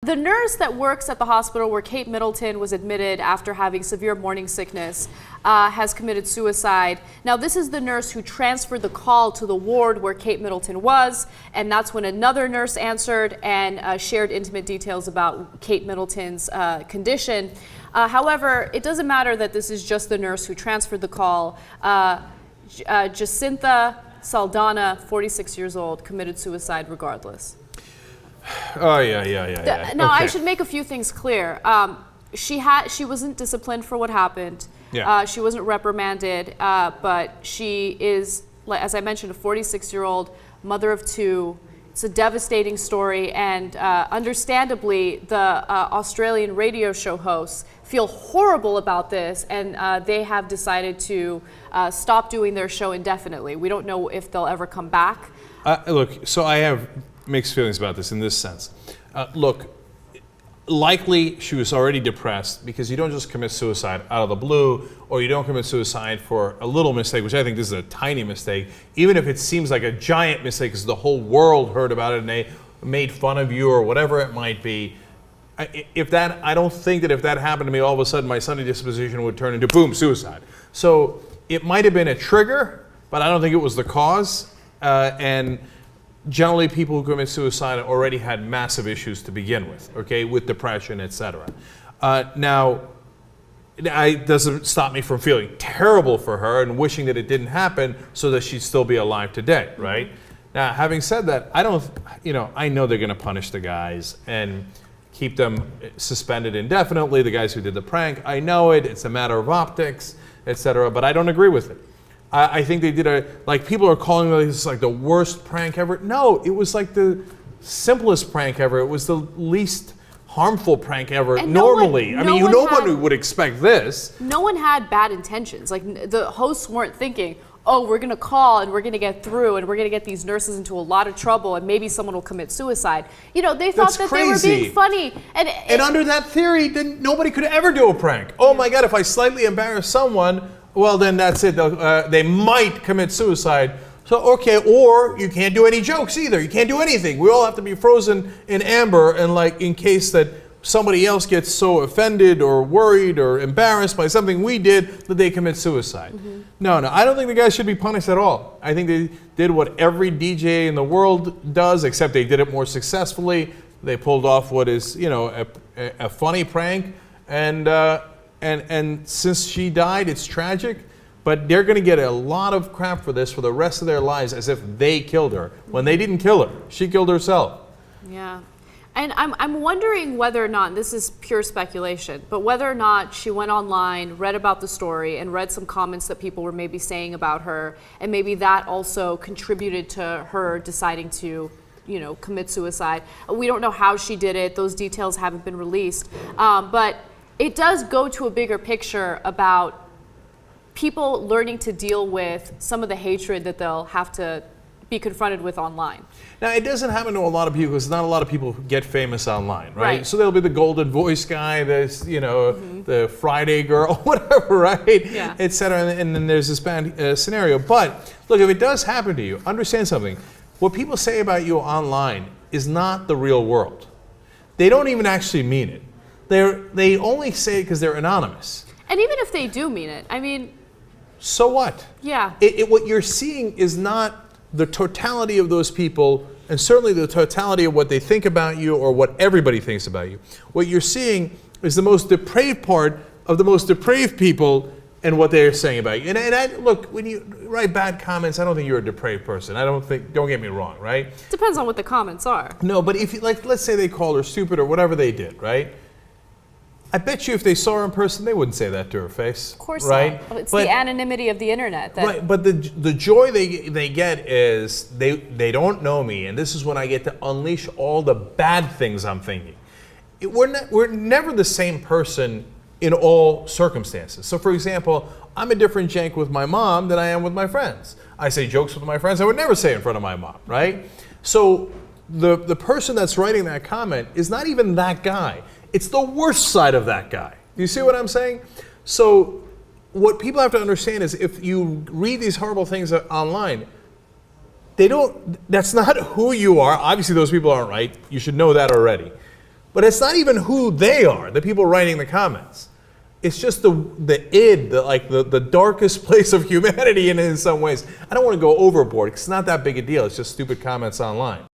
The nurse that works at the hospital where Kate Middleton was admitted after having severe morning sickness has committed suicide. Now, this is the nurse who transferred the call to the ward where Kate Middleton was, and that's when another nurse answered and shared intimate details about Kate Middleton's condition. However, it doesn't matter that this is just the nurse who transferred the call. Jacintha Saldanha, 46 years old, committed suicide regardless. Oh, yeah. Now, okay. I should make a few things clear. She wasn't disciplined for what happened. Yeah. She wasn't reprimanded, but she is, as I mentioned, a 46-year-old mother of two. It's a devastating story, and understandably, the Australian radio show hosts feel horrible about this, and they have decided to stop doing their show indefinitely. We don't know if they'll ever come back. Look, so I have mixed feelings about this in this sense. Look, likely she was already depressed, because you don't just commit suicide out of the blue, or you don't commit suicide for a little mistake, which I think this is a tiny mistake, even if it seems like a giant mistake because the whole world heard about it and they made fun of you or whatever it might be. I don't think that if that happened to me, all of a sudden my Sunday disposition would turn into boom, suicide. So it might have been a trigger, but I don't think it was the cause. And generally, people who commit suicide already had massive issues to begin with, okay, with depression, etc. Now, it doesn't stop me from feeling terrible for her and wishing that it didn't happen so that she'd still be alive today, right? Mm-hmm. Now, having said that, I know they're going to punish the guys and keep them suspended indefinitely, the guys who did the prank. I know it's a matter of optics, etc., but I don't agree with it. I think they did people are calling this like the worst prank ever. No, it was like the simplest prank ever. It was the least harmful prank ever. And normally. No one would expect this. No one had bad intentions. Like, the hosts weren't thinking, oh, we're going to call and we're going to get through and we're going to get these nurses into a lot of trouble and maybe someone will commit suicide. They thought that they were being funny. And under that theory, then nobody could ever do a prank. Oh my God, if I slightly embarrass someone, well, then that's it. They might commit suicide. So, okay, or you can't do any jokes either. You can't do anything. We all have to be frozen in amber, and in case that somebody else gets so offended or worried or embarrassed by something we did that they commit suicide. Mm-hmm. No, I don't think the guys should be punished at all. I think they did what every DJ in the world does, except they did it more successfully. They pulled off what is, a funny prank, and since she died, it's tragic, but they're going to get a lot of crap for this for the rest of their lives, as if they killed her, when they didn't kill her. She killed herself. Yeah. And I'm wondering whether or not, this is pure speculation, but whether or not she went online, read about the story, and read some comments that people were maybe saying about her, and maybe that also contributed to her deciding to, commit suicide. We don't know how she did it. Those details haven't been released. But it does go to a bigger picture about people learning to deal with some of the hatred that they'll have to be confronted with online. Now, it doesn't happen to a lot of people because not a lot of people get famous online, right? So there'll be the golden voice guy, there's, the Friday girl, whatever, right? Yeah. Et cetera. And then there's this bad scenario. But look, if it does happen to you, understand something. What people say about you online is not the real world. They don't even actually mean it. They only say it because they're anonymous. And even if they do mean it, so what? Yeah. What you're seeing is not the totality of those people, and certainly the totality of what they think about you or what everybody thinks about you. What you're seeing is the most depraved part of the most depraved people and what they're saying about you. And look, when you write bad comments, I don't think you're a depraved person. Don't get me wrong, right? Depends on what the comments are. No, but if let's say they called her stupid or whatever they did, right? I bet you if they saw her in person, they wouldn't say that to her face. Of course right? not. It's the anonymity of the internet. Right, but the joy they get is they don't know me, and this is when I get to unleash all the bad things I'm thinking. We're never the same person in all circumstances. So, for example, I'm a different Cenk with my mom than I am with my friends. I say jokes with my friends I would never say in front of my mom, right? So the person that's writing that comment is not even that guy. It's the worst side of that guy. Do you see what I'm saying? So what people have to understand is if you read these horrible things online, that's not who you are. Obviously those people aren't right. You should know that already. But it's not even who they are, the people writing the comments. It's just the id, the darkest place of humanity in some ways. I don't want to go overboard because it's not that big a deal. It's just stupid comments online.